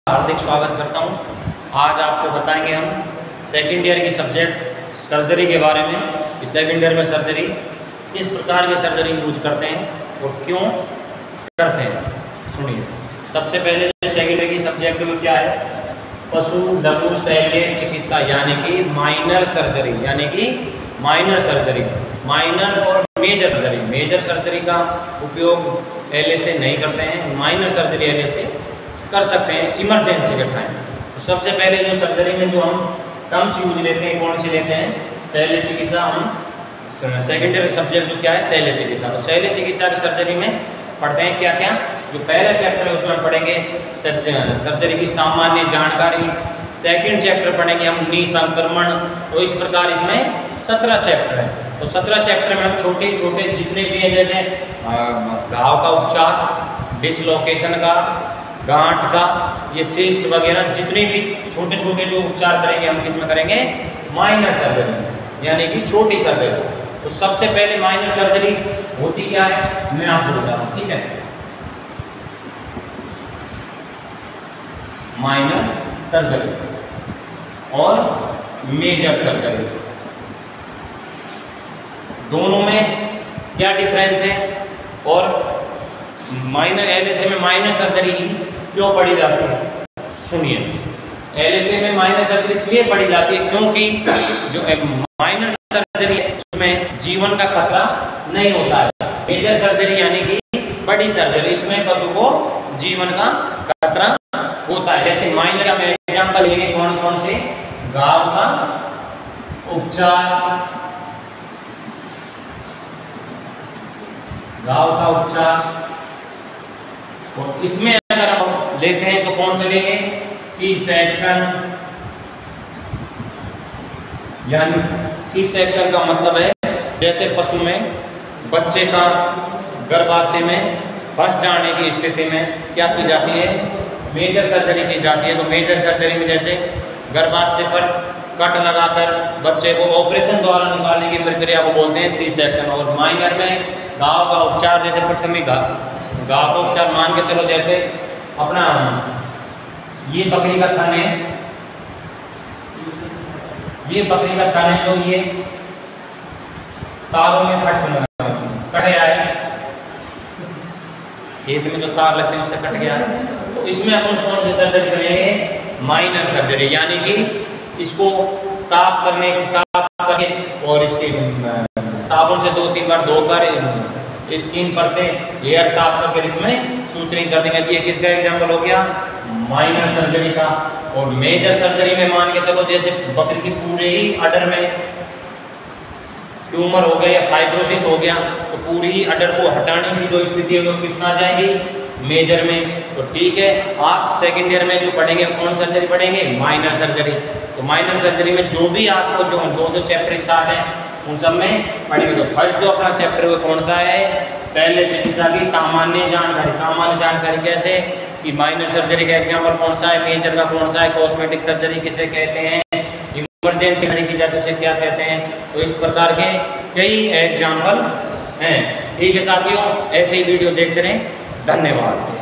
हार्दिक स्वागत करता हूं। आज आपको बताएंगे हम सेकेंड ईयर की सब्जेक्ट सर्जरी के बारे में कि सेकेंड ईयर में सर्जरी किस प्रकार की सर्जरी यूज करते हैं और क्यों करते हैं। सुनिए, सबसे पहले सेकेंड ईयर की सब्जेक्ट में क्या है, पशु लघु शल्य चिकित्सा यानी कि माइनर सर्जरी, यानी कि माइनर सर्जरी, माइनर और मेजर सर्जरी। मेजर सर्जरी का उपयोग पहले से नहीं करते हैं, माइनर सर्जरी पहले से कर सकते हैं इमरजेंसी के टाइम। तो सबसे पहले जो सर्जरी में जो हम टर्म्स यूज लेते हैं, कौन सी लेते हैं, शल्य चिकित्सा। हम सेकेंड ईयर सब्जेक्ट जो क्या है, शल्य चिकित्सा। तो शल्य चिकित्सा की सर्जरी में पढ़ते हैं क्या क्या, जो पहला चैप्टर है उसमें पढ़ेंगे सर्जरी की सामान्य जानकारी। सेकंड चैप्टर पढ़ेंगे हम नी संक्रमण। तो इस प्रकार इसमें 17 चैप्टर है। तो 17 चैप्टर में हम छोटे छोटे जितने भी हैं, जैसे घाव का उपचार, डिसलोकेशन का, गांठ का, ये सिस्ट वगैरह, जितने भी छोटे छोटे जो उपचार करेंगे हम किसमें करेंगे, माइनर सर्जरी यानी कि छोटी सर्जरी। तो सबसे पहले माइनर सर्जरी होती क्या है, मैं आपको बता रहा हूँ, ठीक है। माइनर सर्जरी और मेजर सर्जरी, दोनों में क्या डिफरेंस है और माइनर एलएसए में माइनर सर्जरी क्यों पढ़ी जाती है। सुनिए, एलएसए में माइनर सर्जरी इसलिए पढ़ी जाती है क्योंकि जो माइनर सर्जरी है उसमें जीवन का खतरा नहीं होता है। मेजर सर्जरी यानी कि बड़ी सर्जरी, इसमें पशु को जीवन का खतरा होता है। जैसे माइनर का मैं एग्जांपल लेंगे, कौन कौन से, घाव का उपचार, घाव का उपचार। और इसमें अगर हम लेते हैं तो कौन से लेंगे, सी सेक्शन, यानी सी सेक्शन का मतलब है जैसे पशु में बच्चे का गर्भाशय में फंस जाने की स्थिति में क्या की जाती है, मेजर सर्जरी की जाती है। तो मेजर सर्जरी में जैसे गर्भाशय पर कट लगाकर बच्चे को ऑपरेशन द्वारा निकालने की प्रक्रिया को बोलते हैं सी सेक्शन। और माइनर में घाव का उपचार, जैसे प्राथमिक घाव का उपचार मान के चलो, जैसे अपना ये बकरी का थन है, ये बकरी का थन है जो ये तारों में कट गया है, खेत में जो तार लगते हैं उससे कट गया है। तो इसमें अपन कौन सी सर्जरी करेंगे, माइनर सर्जरी, यानी कि इसको साफ करके और इसके साबुन से 2-3 बार धोकर स्किन पर से एयर साफ करके इसमें सूचरिंग कर देंगे। ये किसका एग्जाम्पल हो गया, माइनर सर्जरी का। और मेजर सर्जरी में मान के चलो जैसे बकरी की पूरे ही अडर में ट्यूमर हो गया या फाइब्रोसिस हो गया, तो पूरी ही अडर को हटाने की जो स्थिति है वो किसमें आ जाएगी, मेजर में। तो ठीक है, आप सेकेंड ईयर में जो पढ़ेंगे कौन सर्जरी पढ़ेंगे, माइनर सर्जरी। तो माइनर सर्जरी में जो भी आपको जो दो चैप्टर स्टार्ट है उन सब में पढ़ेंगे। तो फर्स्ट जो अपना चैप्टर वो कौन सा है, शल्य चिकित्सा की सामान्य जानकारी। सामान्य जानकारी कैसे कि माइनर सर्जरी का एग्जाम्पल कौन सा है, मेजर का कौन सा है, कॉस्मेटिक सर्जरी किसे कहते हैं, इमरजेंसी सर्जरी की जाती है उसे क्या कहते हैं। तो इस प्रकार के कई एग्जाम्पल हैं। ठीक है साथियों, ऐसे ही वीडियो देखते रहें। धन्यवाद।